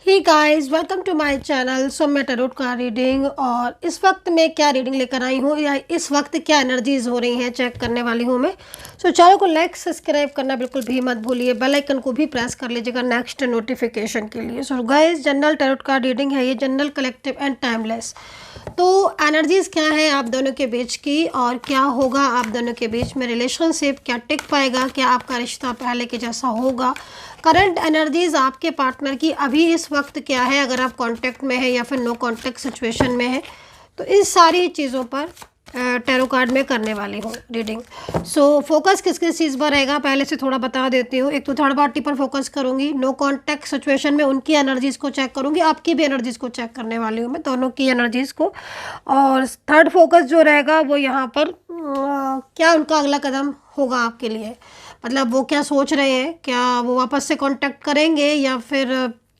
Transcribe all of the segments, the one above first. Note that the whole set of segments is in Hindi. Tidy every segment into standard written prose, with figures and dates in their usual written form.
Hey guys, welcome to my channel. So मैं टैरोट का रीडिंग और इस वक्त मैं क्या रीडिंग लेकर आई हूँ या इस वक्त क्या एनर्जीज हो रही हैं चेक करने वाली हूँ मैं। सो चैनल को लाइक सब्सक्राइब करना बिल्कुल भी मत भूलिए, बेल आइकन को भी प्रेस कर लीजिएगा नेक्स्ट नोटिफिकेशन के लिए। सो गाइस, जनरल टैरोट का रीडिंग है ये, जनरल, कलेक्टिव एंड टाइमलेस। तो एनर्जीज क्या है आप दोनों के बीच की और क्या होगा आप दोनों के बीच में, रिलेशनशिप क्या टिक पाएगा, क्या आपका रिश्ता पहले के जैसा होगा, करंट एनर्जीज आपके पार्टनर की अभी इस वक्त क्या है, अगर आप कांटेक्ट में है या फिर नो कांटेक्ट सिचुएशन में है। तो इस सारी चीज़ों पर टैरो कार्ड में करने वाली हूँ रीडिंग। सो फोकस किस किस चीज़ पर रहेगा पहले से थोड़ा बता देती हूँ। एक तो थर्ड पार्टी पर फोकस करूँगी, नो कांटेक्ट सिचुएशन में उनकी एनर्जीज़ को चेक करूँगी, आपकी भी एनर्जीज़ को चेक करने वाली हूँ मैं, दोनों की एनर्जीज़ को। और थर्ड फोकस जो रहेगा वो यहाँ पर क्या उनका अगला कदम होगा आपके लिए, मतलब वो क्या सोच रहे हैं, क्या वो वापस से कांटेक्ट करेंगे या फिर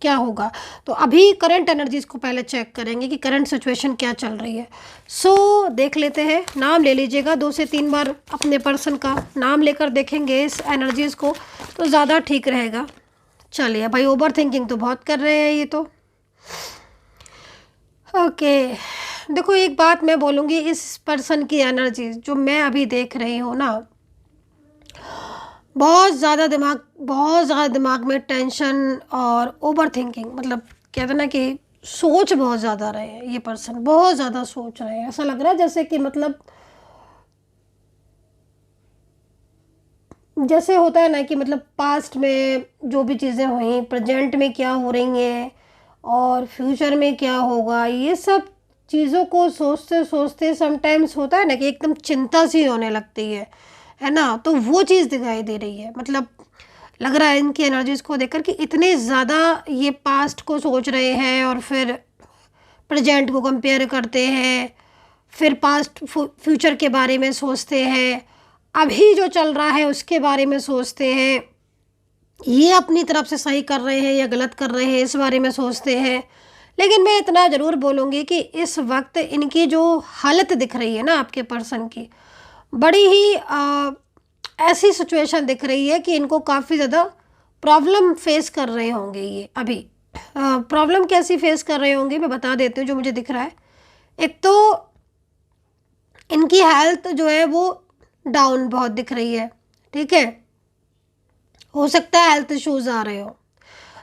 क्या होगा। तो अभी करंट एनर्जीज को पहले चेक करेंगे कि करंट सिचुएशन क्या चल रही है। सो देख लेते हैं। नाम ले लीजिएगा 2 से 3 बार, अपने पर्सन का नाम लेकर देखेंगे इस एनर्जीज को तो ज़्यादा ठीक रहेगा। चलिए भाई, ओवर थिंकिंग तो बहुत कर रहे हैं ये तो। ओके, देखो एक बात मैं बोलूँगी, इस पर्सन की एनर्जी जो मैं अभी देख रही हूँ ना, बहुत ज़्यादा दिमाग में टेंशन और ओवर थिंकिंग, मतलब कहते हैं ना कि सोच बहुत ज़्यादा रहे हैं ये पर्सन, बहुत ज़्यादा सोच रहे हैं। ऐसा लग रहा है जैसे कि मतलब जैसे होता है ना कि मतलब पास्ट में जो भी चीज़ें हुई, प्रेजेंट में क्या हो रही हैं और फ्यूचर में क्या होगा, ये सब चीज़ों को सोचते सोचते समटाइम्स होता है ना कि एकदम चिंता सी होने लगती है ना। तो वो चीज़ दिखाई दे रही है, मतलब लग रहा है इनकी एनर्जीज़ को देखकर कि इतने ज़्यादा ये पास्ट को सोच रहे हैं और फिर प्रेजेंट को कंपेयर करते हैं, फिर पास्ट फ्यूचर के बारे में सोचते हैं, अभी जो चल रहा है उसके बारे में सोचते हैं, ये अपनी तरफ से सही कर रहे हैं या गलत कर रहे हैं इस बारे में सोचते हैं। लेकिन मैं इतना ज़रूर बोलूँगी कि इस वक्त इनकी जो हालत दिख रही है ना आपके पर्सन की, बड़ी ही ऐसी सिचुएशन दिख रही है कि इनको काफ़ी ज़्यादा प्रॉब्लम फेस कर रहे होंगे ये अभी। प्रॉब्लम कैसी फेस कर रहे होंगे मैं बता देती हूँ जो मुझे दिख रहा है। एक तो इनकी हेल्थ जो है वो डाउन बहुत दिख रही है, ठीक है। हो सकता है हेल्थ इश्यूज आ रहे हो,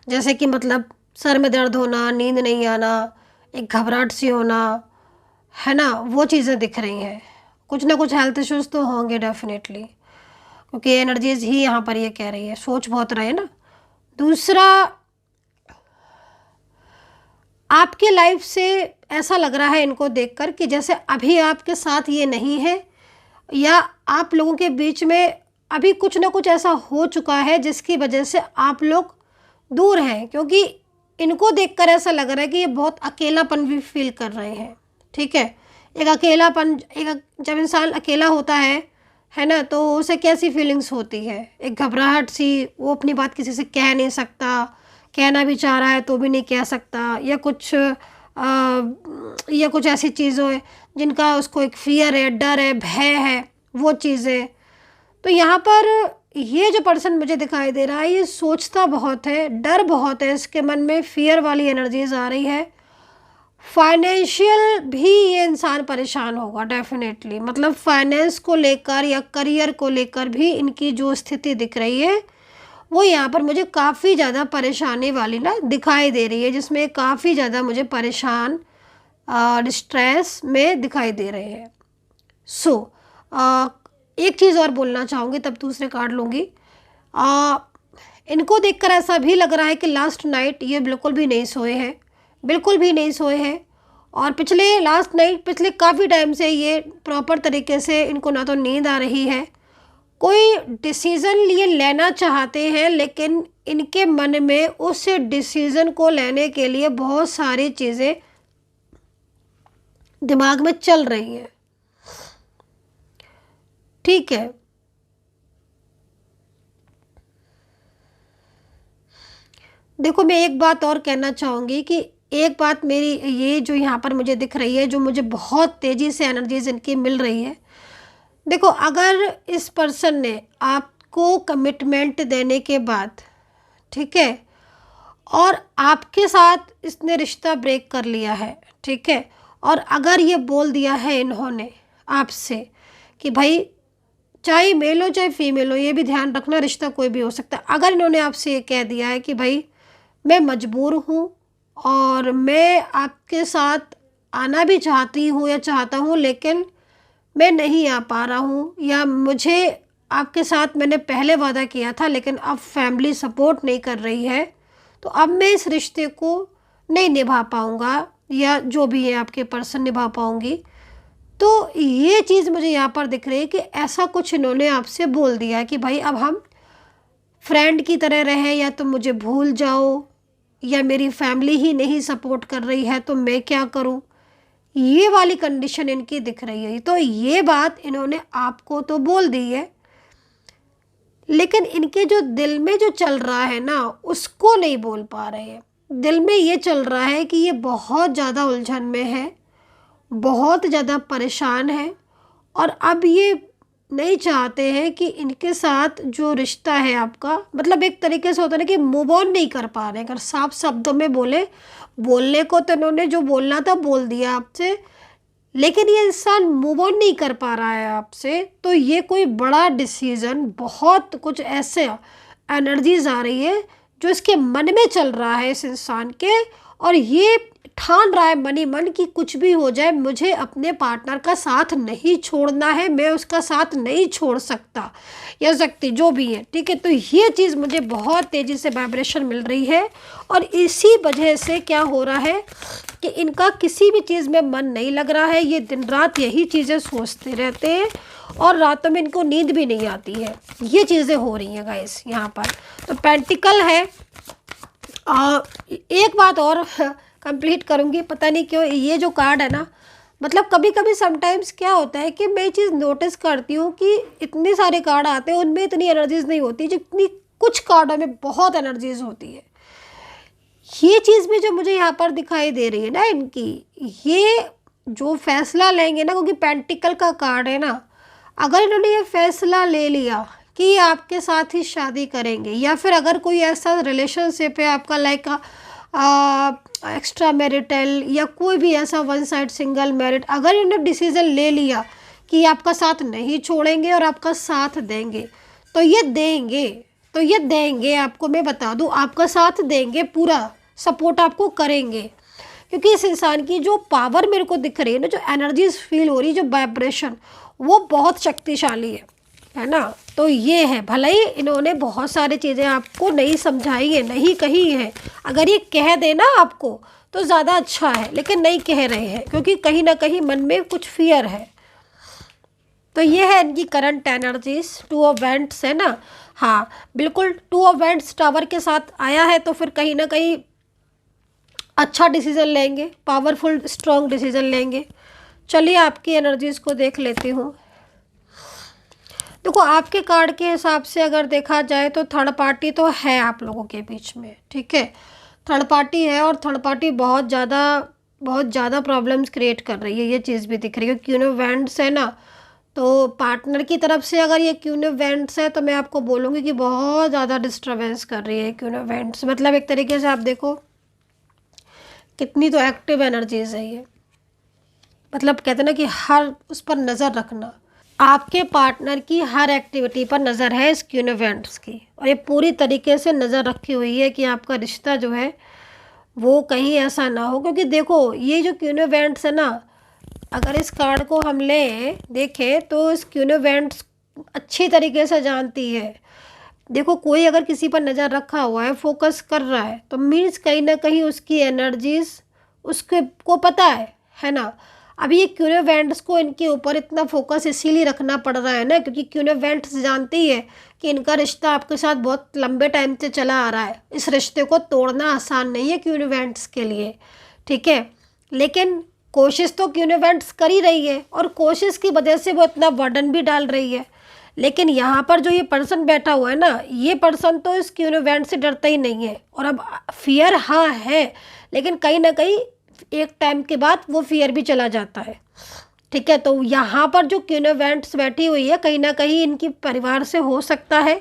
जैसे कि मतलब सर में दर्द होना, नींद नहीं आना, एक घबराहट सी होना, है ना, वो चीज़ें दिख रही हैं। कुछ ना कुछ हेल्थ इश्यूज तो होंगे डेफिनेटली, क्योंकि एनर्जीज ही यहाँ पर ये कह रही है, सोच बहुत रहे ना। दूसरा, आपके लाइफ से ऐसा लग रहा है इनको देखकर कि जैसे अभी आपके साथ ये नहीं है, या आप लोगों के बीच में अभी कुछ ना कुछ ऐसा हो चुका है जिसकी वजह से आप लोग दूर हैं, क्योंकि इनको देखकर ऐसा लग रहा है कि ये बहुत अकेलापन भी फील कर रहे हैं, ठीक है। एक अकेलापन, एक जब इंसान अकेला होता है ना, तो उसे कैसी फीलिंग्स होती है, एक घबराहट सी, वो अपनी बात किसी से कह नहीं सकता, कहना भी चाह रहा है तो भी नहीं कह सकता, या कुछ ऐसी चीज़ों है जिनका उसको एक फियर है, डर है, भय है, वो चीज़ें। तो यहाँ पर ये जो पर्सन मुझे दिखाई दे रहा है ये सोचता बहुत है, डर बहुत है इसके मन में, फियर वाली एनर्जीज आ रही है। फाइनेंशियल भी ये इंसान परेशान होगा डेफिनेटली, मतलब फाइनेंस को लेकर या करियर को लेकर भी इनकी जो स्थिति दिख रही है वो यहाँ पर मुझे काफ़ी ज़्यादा परेशानी वाली ना दिखाई दे रही है, जिसमें काफ़ी ज़्यादा मुझे परेशान और स्ट्रेस में दिखाई दे रहे हैं। सो एक चीज़ और बोलना चाहूँगी, तब दूसरे कार्ड लूँगी। इनको देखकर ऐसा भी लग रहा है कि लास्ट नाइट ये बिल्कुल भी नहीं सोए हैं, बिल्कुल भी नहीं सोए हैं। और पिछले काफ़ी टाइम से ये प्रॉपर तरीके से इनको ना तो नींद आ रही है, कोई डिसीज़न ये लेना चाहते हैं लेकिन इनके मन में उस डिसीज़न को लेने के लिए बहुत सारी चीज़ें दिमाग में चल रही हैं, ठीक है। देखो मैं एक बात और कहना चाहूँगी कि एक बात मेरी ये जो यहाँ पर मुझे दिख रही है, जो मुझे बहुत तेज़ी से एनर्जीज इनकी मिल रही है। देखो, अगर इस पर्सन ने आपको कमिटमेंट देने के बाद, ठीक है, और आपके साथ इसने रिश्ता ब्रेक कर लिया है, ठीक है। और अगर ये बोल दिया है इन्होंने आपसे कि भाई चाहे मेल हो चाहे फीमेल हो, ये भी ध्यान रखना, रिश्ता कोई भी हो सकता है। अगर इन्होंने आपसे ये कह दिया है कि भाई मैं मजबूर हूँ और मैं आपके साथ आना भी चाहती हूँ या चाहता हूँ, लेकिन मैं नहीं आ पा रहा हूँ, या मुझे आपके साथ मैंने पहले वादा किया था लेकिन अब फैमिली सपोर्ट नहीं कर रही है, तो अब मैं इस रिश्ते को नहीं निभा पाऊँगा, या जो भी है आपके पर्सन निभा पाऊँगी। तो ये चीज़ मुझे यहाँ पर दिख रही है कि ऐसा कुछ इन्होंने आपसे बोल दिया कि भाई अब हम फ्रेंड की तरह रहें, या तो मुझे भूल जाओ, या मेरी फैमिली ही नहीं सपोर्ट कर रही है तो मैं क्या करूँ। ये वाली कंडीशन इनकी दिख रही है। तो ये बात इन्होंने आपको तो बोल दी है, लेकिन इनके जो दिल में जो चल रहा है ना, उसको नहीं बोल पा रहे हैं। दिल में ये चल रहा है कि ये बहुत ज़्यादा उलझन में है, बहुत ज़्यादा परेशान है, और अब ये नहीं चाहते हैं कि इनके साथ जो रिश्ता है आपका, मतलब एक तरीके से होता है ना कि मूव ऑन नहीं कर पा रहे हैं। अगर साफ शब्दों में बोले, बोलने को तो इन्होंने जो बोलना था बोल दिया आपसे, लेकिन ये इंसान मूव ऑन नहीं कर पा रहा है आपसे। तो ये कोई बड़ा डिसीज़न, बहुत कुछ ऐसे एनर्जीज आ रही है जो इसके मन में चल रहा है इस इंसान के, और ये ठान रहा है मन ही मन कि कुछ भी हो जाए मुझे अपने पार्टनर का साथ नहीं छोड़ना है, मैं उसका साथ नहीं छोड़ सकता या सकती, जो भी है, ठीक है। तो ये चीज़ मुझे बहुत तेज़ी से वाइब्रेशन मिल रही है, और इसी वजह से क्या हो रहा है कि इनका किसी भी चीज़ में मन नहीं लग रहा है। ये दिन रात यही चीज़ें सोचते रहते हैं, और रातों में इनको नींद भी नहीं आती है। ये चीज़ें हो रही हैं गाइस यहाँ पर। तो पेंटिकल है। एक बात और कंप्लीट करूँगी, पता नहीं क्यों ये जो कार्ड है ना, मतलब कभी कभी समटाइम्स क्या होता है कि मैं ये चीज़ नोटिस करती हूँ कि इतने सारे कार्ड आते हैं, उनमें इतनी एनर्जीज नहीं होती जितनी कुछ कार्डों में बहुत एनर्जीज होती है। ये चीज़ भी जो मुझे यहाँ पर दिखाई दे रही है ना इनकी, ये जो फैसला लेंगे ना, क्योंकि पेंटिकल का कार्ड है ना, अगर इन्होंने ये फैसला ले लिया कि ये आपके साथ ही शादी करेंगे, या फिर अगर कोई ऐसा रिलेशनशिप है आपका लाइक एक्स्ट्रा मैरिटल या कोई भी ऐसा वन साइड सिंगल मैरिड, अगर इन्होंने डिसीज़न ले लिया कि आपका साथ नहीं छोड़ेंगे और आपका साथ देंगे, तो ये देंगे, तो ये देंगे आपको, मैं बता दूं, आपका साथ देंगे, पूरा सपोर्ट आपको करेंगे। क्योंकि इस इंसान की जो पावर मेरे को दिख रही है ना, जो एनर्जीज फील हो रही है, जो वाइब्रेशन, वो बहुत शक्तिशाली है ना। तो ये है, भले ही इन्होंने बहुत सारी चीज़ें आपको नहीं समझाई है, नहीं कही है, अगर ये कह देना आपको तो ज़्यादा अच्छा है, लेकिन नहीं कह रहे हैं क्योंकि कहीं ना कहीं मन में कुछ फियर है। तो ये है इनकी करंट एनर्जीज। 2 ऑफ वैंड्स है ना, हाँ बिल्कुल, 2 ऑफ वैंड्स टावर के साथ आया है, तो फिर कहीं ना कहीं अच्छा डिसीज़न लेंगे, पावरफुल स्ट्रॉन्ग डिसीज़न लेंगे। चलिए आपकी एनर्जीज़ को देख लेती हूँ। देखो आपके कार्ड के हिसाब से अगर देखा जाए तो थर्ड पार्टी तो है आप लोगों के बीच में, ठीक है, थर्ड पार्टी है, और थर्ड पार्टी बहुत ज़्यादा प्रॉब्लम्स क्रिएट कर रही है, ये चीज़ भी दिख रही है। क्वीन ऑफ वैंड्स है ना, तो पार्टनर की तरफ से अगर ये क्वीन ऑफ वैंड्स है तो मैं आपको बोलूँगी कि बहुत ज़्यादा डिस्टर्बेंस कर रही है क्वीन ऑफ वैंड्स। मतलब एक तरीके से आप देखो कितनी तो एक्टिव एनर्जीज है ये, मतलब कहते ना कि हर उस पर नज़र रखना, आपके पार्टनर की हर एक्टिविटी पर नज़र है इस क्वीन ऑफ वैंड्स की, और ये पूरी तरीके से नज़र रखी हुई है कि आपका रिश्ता जो है वो कहीं ऐसा ना हो। क्योंकि देखो ये जो क्वीन ऑफ वैंड्स है ना, अगर इस कार्ड को हम लें देखें तो इस क्वीन ऑफ वैंड्स अच्छी तरीके से जानती है। देखो कोई अगर किसी पर नज़र रखा हुआ है, फोकस कर रहा है, तो मीन्स कहीं ना कहीं उसकी एनर्जीज उसके को पता है ना। अभी ये क्वीन ऑफ वैंड्स को इनके ऊपर इतना फोकस इसीलिए रखना पड़ रहा है ना, क्योंकि क्वीन ऑफ वैंड्स जानती है कि इनका रिश्ता आपके साथ बहुत लंबे टाइम से चला आ रहा है, इस रिश्ते को तोड़ना आसान नहीं है क्वीन ऑफ वैंड्स के लिए, ठीक है। लेकिन कोशिश तो क्वीन ऑफ वैंड्स कर ही रही है, और कोशिश की वजह से वो इतना बर्डन भी डाल रही है। लेकिन यहाँ पर जो ये पर्सन बैठा हुआ है ना, ये पर्सन तो इस क्वीन ऑफ वैंड्स से डरता ही नहीं है, और अब फियर हाँ है, लेकिन कहीं ना कहीं एक टाइम के बाद वो फियर भी चला जाता है, ठीक है। तो यहाँ पर जो क्वीन ऑफ वैंड्स बैठी हुई है, कहीं ना कहीं इनकी परिवार से हो सकता है,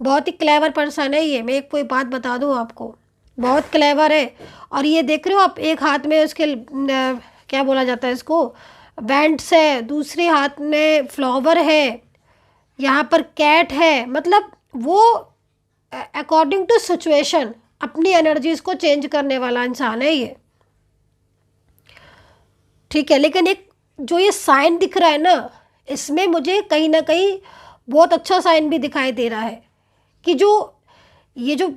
बहुत ही क्लेवर पर्सन है ये। मैं एक कोई बात बता दूँ आपको, बहुत क्लेवर है। और ये देख रहे हो आप, एक हाथ में उसके क्या बोला जाता है इसको, बैंड्स है, दूसरे हाथ में फ्लावर है, यहाँ पर कैट है। मतलब वो अकॉर्डिंग टू सिचुएशन अपनी एनर्जीज को चेंज करने वाला इंसान है ये, ठीक है। लेकिन एक जो ये साइन दिख रहा है ना, इसमें मुझे कहीं ना कहीं बहुत अच्छा साइन भी दिखाई दे रहा है कि जो ये जो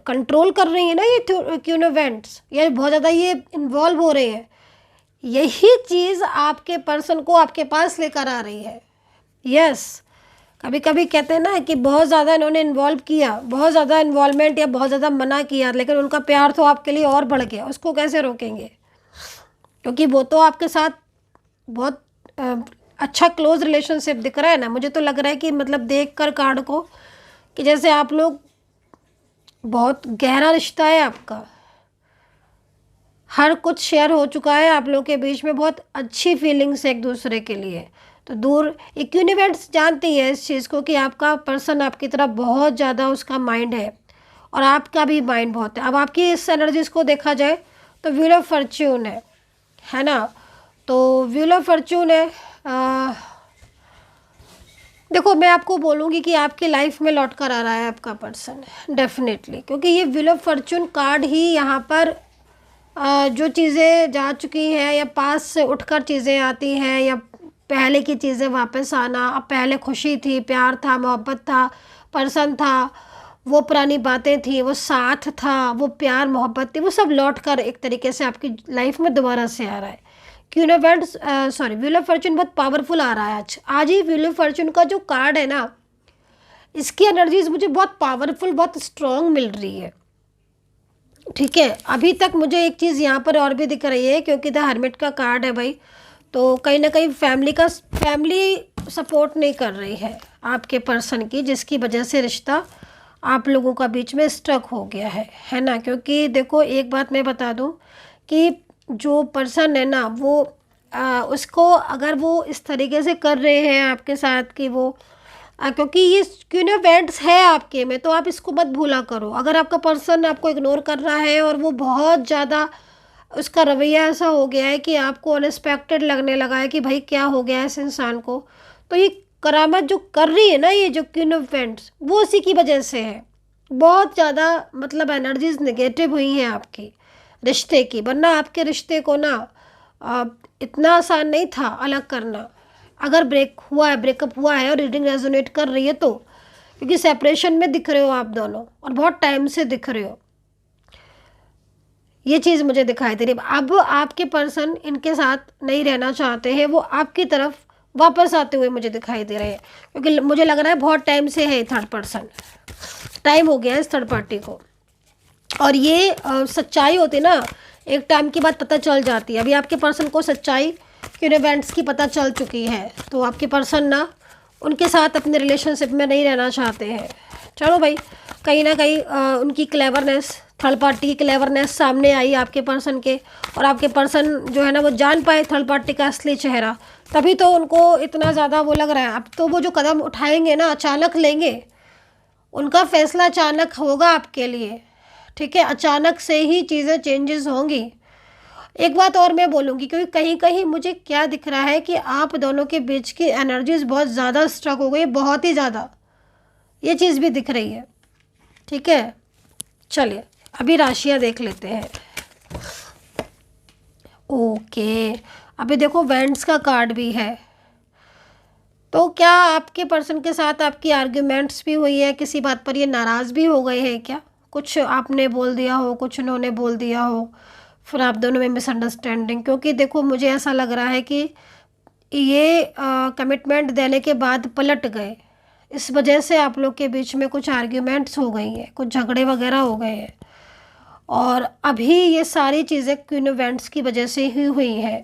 कंट्रोल कर रही है ना ये क्यूनिवेंट्स, ये बहुत ज़्यादा ये इन्वॉल्व हो रहे हैं, यही चीज़ आपके पर्सन को आपके पास लेकर आ रही है। यस, कभी कभी कहते हैं ना कि बहुत ज़्यादा इन्होंने इन्वॉल्व किया, बहुत ज़्यादा इन्वॉल्वमेंट या बहुत ज़्यादा मना किया, लेकिन उनका प्यार तो आपके लिए और बढ़ गया, उसको कैसे रोकेंगे? क्योंकि वो तो आपके साथ बहुत अच्छा क्लोज रिलेशनशिप दिख रहा है ना। मुझे तो लग रहा है कि मतलब देख कर कार्ड को कि जैसे आप लोग बहुत गहरा रिश्ता है आपका, हर कुछ शेयर हो चुका है आप लोगों के बीच में, बहुत अच्छी फीलिंग्स है एक दूसरे के लिए। तो दूर एक यूनिवर्स जानती है इस चीज़ को कि आपका पर्सन आपकी तरफ बहुत ज़्यादा उसका माइंड है और आपका भी माइंड बहुत है। अब आपकी इस एनर्जीज को देखा जाए तो व्हील ऑफ फॉर्च्यून है ना। तो व्हील ऑफ फॉर्च्यून है, देखो मैं आपको बोलूँगी कि आपकी लाइफ में लौट कर आ रहा है आपका पर्सन डेफिनेटली, क्योंकि ये व्हील ऑफ फॉर्च्यून कार्ड ही यहाँ पर जो चीज़ें जा चुकी हैं या पास से उठकर चीज़ें आती हैं या पहले की चीज़ें वापस आना। अब पहले खुशी थी, प्यार था, मोहब्बत था, पर्सन था, वो पुरानी बातें थी, वो साथ था, वो प्यार मोहब्बत थी, वो सब लौट कर एक तरीके से आपकी लाइफ में दोबारा से आ रहा है। क्यूनिवर्स व्हील ऑफ फॉर्च्यून बहुत पावरफुल आ रहा है आज ही व्हील ऑफ फॉर्च्यून का जो कार्ड है ना, इसकी एनर्जीज मुझे बहुत पावरफुल, बहुत स्ट्रॉन्ग मिल रही है, ठीक है। अभी तक मुझे एक चीज़ यहाँ पर और भी दिख रही है, क्योंकि द हर्मिट का कार्ड है भाई, तो कहीं ना कहीं फैमिली सपोर्ट नहीं कर रही है आपके पर्सन की, जिसकी वजह से रिश्ता आप लोगों का बीच में स्ट्रक हो गया है ना। क्योंकि देखो एक बात मैं बता दूँ कि जो पर्सन है ना वो उसको अगर वो इस तरीके से कर रहे हैं आपके साथ कि वो क्योंकि ये क्यूनिवेंट्स है आपके में, तो आप इसको मत भूला करो। अगर आपका पर्सन आपको इग्नोर कर रहा है और वो बहुत ज़्यादा उसका रवैया ऐसा हो गया है कि आपको अनएक्सपेक्टेड लगने लगा है कि भाई क्या हो गया है इस इंसान को, तो ये करामत जो कर रही है ना ये जो क्यूनिवेंट्स, वो उसी की वजह से है। बहुत ज़्यादा मतलब एनर्जीज नेगेटिव हुई हैं आपकी रिश्ते की, वरना आपके रिश्ते को ना इतना आसान नहीं था अलग करना। अगर ब्रेकअप हुआ है और रीडिंग रेजोनेट कर रही है तो, क्योंकि सेपरेशन में दिख रहे हो आप दोनों और बहुत टाइम से दिख रहे हो, ये चीज़ मुझे दिखाई दे रही है। अब आपके पर्सन इनके साथ नहीं रहना चाहते हैं, वो आपकी तरफ वापस आते हुए मुझे दिखाई दे रहे हैं, क्योंकि मुझे लग रहा है बहुत टाइम से है थर्ड पर्सन, टाइम हो गया है इस थर्ड पार्टी को। और ये सच्चाई होती ना एक टाइम के बाद पता चल जाती है। अभी आपके पर्सन को सच्चाई क्यूनिवेंट्स की पता चल चुकी है, तो आपके पर्सन ना उनके साथ अपने रिलेशनशिप में नहीं रहना चाहते हैं। चलो भाई, कहीं ना कहीं उनकी क्लेवरनेस, थर्ड पार्टी की क्लेवरनेस सामने आई आपके पर्सन के, और आपके पर्सन जो है ना वो जान पाए थर्ड पार्टी का असली चेहरा, तभी तो उनको इतना ज़्यादा वो लग रहा है। अब तो वो जो कदम उठाएंगे ना अचानक लेंगे, उनका फैसला अचानक होगा आपके लिए, ठीक है। अचानक से ही चीज़ें चेंजेस होंगी। एक बात और मैं बोलूँगी, क्योंकि कहीं कहीं मुझे क्या दिख रहा है कि आप दोनों के बीच की एनर्जीज बहुत ज़्यादा स्ट्रक हो गई, बहुत ही ज़्यादा, ये चीज़ भी दिख रही है, ठीक है। चलिए अभी राशियाँ देख लेते हैं। ओके, अभी देखो वेंट्स का कार्ड भी है। तो क्या आपके पर्सन के साथ आपकी आर्ग्यूमेंट्स भी हुई है, किसी बात पर ये नाराज़ भी हो गए हैं क्या? कुछ आपने बोल दिया हो, कुछ उन्होंने बोल दिया हो, फिर आप दोनों में मिसअंडरस्टैंडिंग। क्योंकि देखो मुझे ऐसा लग रहा है कि ये कमिटमेंट देने के बाद पलट गए, इस वजह से आप लोग के बीच में कुछ आर्ग्यूमेंट्स हो गई हैं, कुछ झगड़े वगैरह हो गए हैं, और अभी ये सारी चीज़ें क्यूनिवेंट्स की वजह से ही हुई हैं।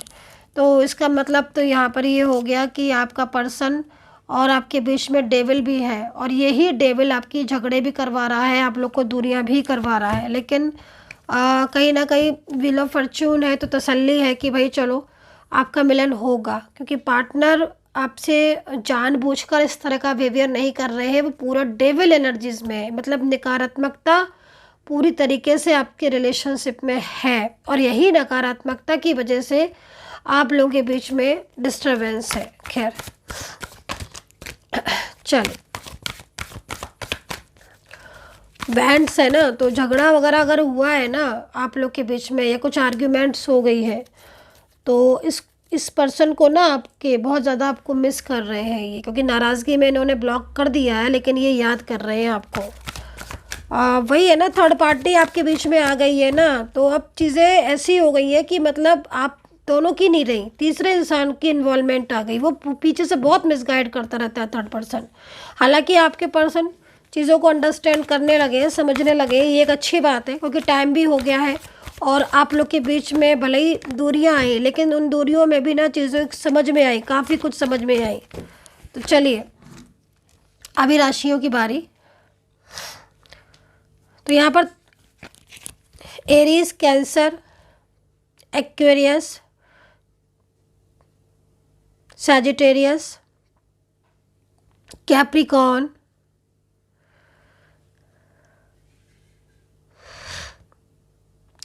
तो इसका मतलब तो यहाँ पर ये हो गया कि आपका पर्सन और आपके बीच में डेविल भी है, और यही डेविल आपकी झगड़े भी करवा रहा है, आप लोग को दूरियां भी करवा रहा है। लेकिन कहीं ना कहीं व्हील ऑफ फॉर्च्यून है तो तसल्ली है कि भाई चलो आपका मिलन होगा, क्योंकि पार्टनर आपसे जानबूझकर इस तरह का बिहेवियर नहीं कर रहे हैं, वो पूरा डेविल एनर्जीज में है, मतलब नकारात्मकता पूरी तरीके से आपके रिलेशनशिप में है और यही नकारात्मकता की वजह से आप लोगों के बीच में डिस्टरबेंस है। खैर चलो, बैंड्स है ना, तो झगड़ा वगैरह अगर हुआ है ना आप लोग के बीच में या कुछ आर्ग्यूमेंट्स हो गई है तो इस पर्सन को ना आपके बहुत ज़्यादा आपको मिस कर रहे हैं ये, क्योंकि नाराज़गी में इन्होंने ब्लॉक कर दिया है लेकिन ये याद कर रहे हैं आपको। वही है ना, थर्ड पार्टी आपके बीच में आ गई है ना, तो अब चीज़ें ऐसी हो गई हैं कि मतलब आप दोनों की नहीं रही, तीसरे इंसान की इन्वॉल्वमेंट आ गई। वो पीछे से बहुत मिसगाइड करता रहता है थर्ड पर्सन। हालांकि आपके पर्सन चीज़ों को अंडरस्टैंड करने लगे हैं, समझने लगे हैं, ये एक अच्छी बात है क्योंकि टाइम भी हो गया है और आप लोग के बीच में भले ही दूरियां आई लेकिन उन दूरियों में भी ना चीज़ें समझ में आई, काफ़ी कुछ समझ में आई। तो चलिए अभी राशियों की बारी। तो यहाँ पर Aries, cancer, Aquarius, Sagittarius, Capricorn,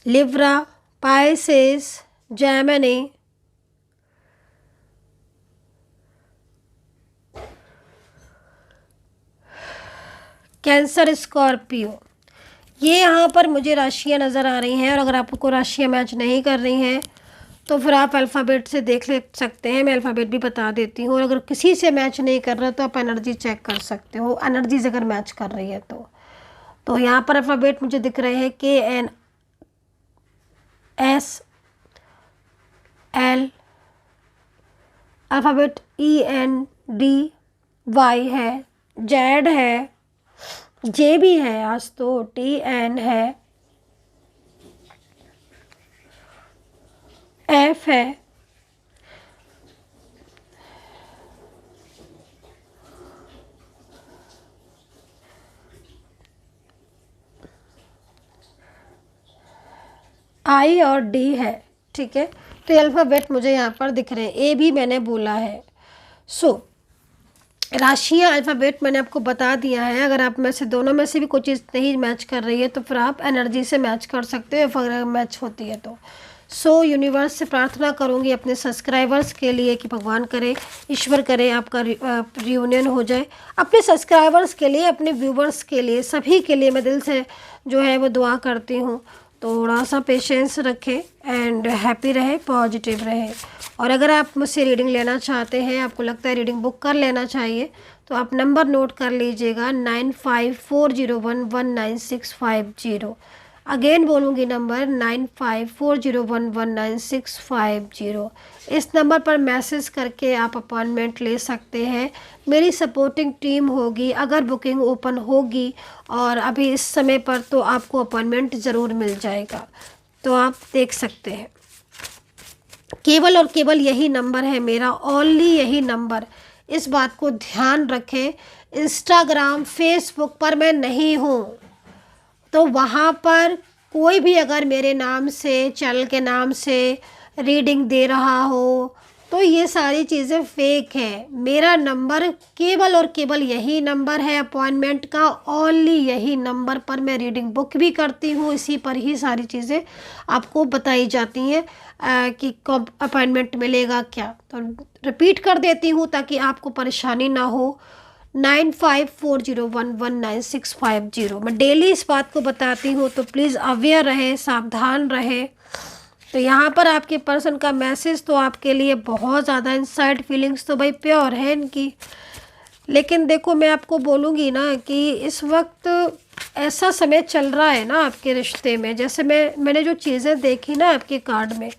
Libra, Pisces, Gemini, cancer, Scorpio, ये यहाँ पर मुझे राशियाँ नज़र आ रही हैं। और अगर आपको राशियाँ मैच नहीं कर रही हैं तो फिर आप अल्फ़ाबेट से देख ले सकते हैं, मैं अल्फ़ाबेट भी बता देती हूँ। और अगर किसी से मैच नहीं कर रहा तो आप एनर्जी चेक कर सकते हो, एनर्जीज अगर मैच कर रही है तो यहाँ पर अल्फ़ाबेट मुझे दिख रहे हैं KN S L, alphabet EN D Y है, Z है, J भी है, आज तो TN है, F है, I और D है। ठीक है, तो अल्फ़ाबेट मुझे यहाँ पर दिख रहे हैं, A भी मैंने बोला है। राशियाँ अल्फ़ाबेट मैंने आपको बता दिया है। अगर आप में से दोनों में से भी कोई चीज़ नहीं मैच कर रही है तो फिर आप एनर्जी से मैच कर सकते हो अगर मैच होती है तो। यूनिवर्स से प्रार्थना करूँगी अपने सब्सक्राइबर्स के लिए कि भगवान करे, ईश्वर करे आपका रियूनियन हो जाए। अपने सब्सक्राइबर्स के लिए, अपने व्यूवर्स के लिए, सभी के लिए मैं दिल से जो है वो दुआ करती हूँ। थोड़ा सा पेशेंस रखें एंड हैप्पी रहे, पॉजिटिव रहे। और अगर आप मुझसे रीडिंग लेना चाहते हैं, आपको लगता है रीडिंग बुक कर लेना चाहिए, तो आप नंबर नोट कर लीजिएगा 9540119650। अगेन बोलूँगी नंबर 9540119650। इस नंबर पर मैसेज करके आप अपॉइंटमेंट ले सकते हैं। मेरी सपोर्टिंग टीम होगी अगर बुकिंग ओपन होगी, और अभी इस समय पर तो आपको अपॉइंटमेंट ज़रूर मिल जाएगा। तो आप देख सकते हैं, केवल और केवल यही नंबर है मेरा, ओनली यही नंबर। इस बात को ध्यान रखें। इंस्टाग्राम, फेसबुक पर मैं नहीं हूँ, तो वहाँ पर कोई भी अगर मेरे नाम से, चैनल के नाम से रीडिंग दे रहा हो तो ये सारी चीज़ें फेक है। मेरा नंबर केवल और केवल यही नंबर है अपॉइंटमेंट का, ओनली यही नंबर पर मैं रीडिंग बुक भी करती हूँ। इसी पर ही सारी चीज़ें आपको बताई जाती हैं कि कब अपॉइंटमेंट मिलेगा क्या। तो रिपीट कर देती हूँ ताकि आपको परेशानी ना हो। 9540119650। मैं डेली इस बात को बताती हूँ, तो प्लीज़ अवेयर रहे, सावधान रहे। तो यहाँ पर आपके पर्सन का मैसेज तो आपके लिए बहुत ज़्यादा इनसाइड फीलिंग्स तो भाई प्योर है इनकी। लेकिन देखो, मैं आपको बोलूँगी ना कि इस वक्त ऐसा समय चल रहा है ना आपके रिश्ते में, जैसे मैंने जो चीज़ें देखी ना आपके कार्ड में,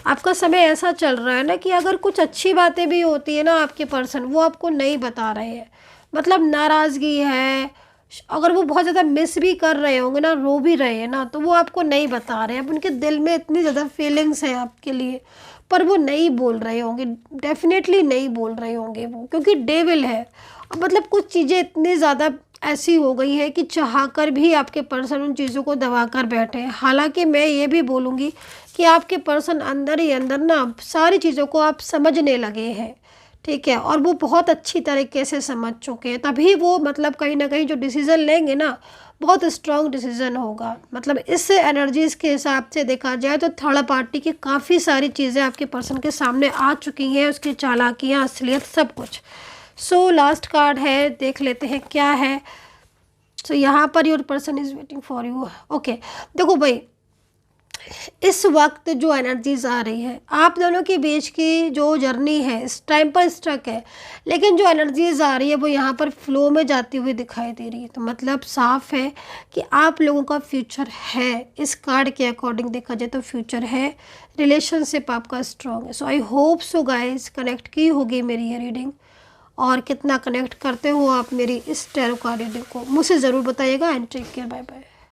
आपका समय ऐसा चल रहा है ना कि अगर कुछ अच्छी बातें भी होती है ना आपके पर्सन वो आपको नहीं बता रहे हैं। मतलब नाराज़गी है, अगर वो बहुत ज़्यादा मिस भी कर रहे होंगे ना, रो भी रहे हैं ना, तो वो आपको नहीं बता रहे हैं। अब उनके दिल में इतनी ज़्यादा फीलिंग्स हैं आपके लिए, पर वो नहीं बोल रहे होंगे, डेफिनेटली नहीं बोल रहे होंगे वो, क्योंकि डेविल है। मतलब कुछ चीज़ें इतनी ज़्यादा ऐसी हो गई है कि चाहकर भी आपके पर्सन उन चीज़ों को दबा कर बैठे हैं। हालांकि मैं ये भी बोलूँगी कि आपके पर्सन अंदर ही अंदर ना सारी चीज़ों को आप समझने लगे हैं। ठीक है, और वो बहुत अच्छी तरीके से समझ चुके हैं, तभी वो मतलब कहीं ना कहीं जो डिसीज़न लेंगे ना, बहुत स्ट्रांग डिसीज़न होगा। मतलब इस एनर्जीज़ के हिसाब से देखा जाए तो थर्ड पार्टी की काफ़ी सारी चीज़ें आपके पर्सन के सामने आ चुकी हैं, उसकी चालाकियाँ, असलियत, सब कुछ। सो लास्ट कार्ड है, देख लेते हैं क्या है। सो यहाँ per your person is waiting for you. Okay, देखो भाई, इस वक्त जो एनर्जीज आ रही है आप दोनों के बीच की जो जर्नी है इस टाइम पर स्टक है, लेकिन जो एनर्जीज आ रही है वो यहाँ पर फ्लो में जाती हुई दिखाई दे रही है। तो मतलब साफ है कि आप लोगों का फ्यूचर है। इस कार्ड के अकॉर्डिंग देखा जाए तो फ्यूचर है, रिलेशनशिप आपका स्ट्रॉन्ग है। So I hope so guys connect की होगी मेरी ये रीडिंग, और कितना कनेक्ट करते हो आप मेरी इस टैरो कार्ड रीडिंग को मुझसे ज़रूर बताइएगा। And take care, bye bye.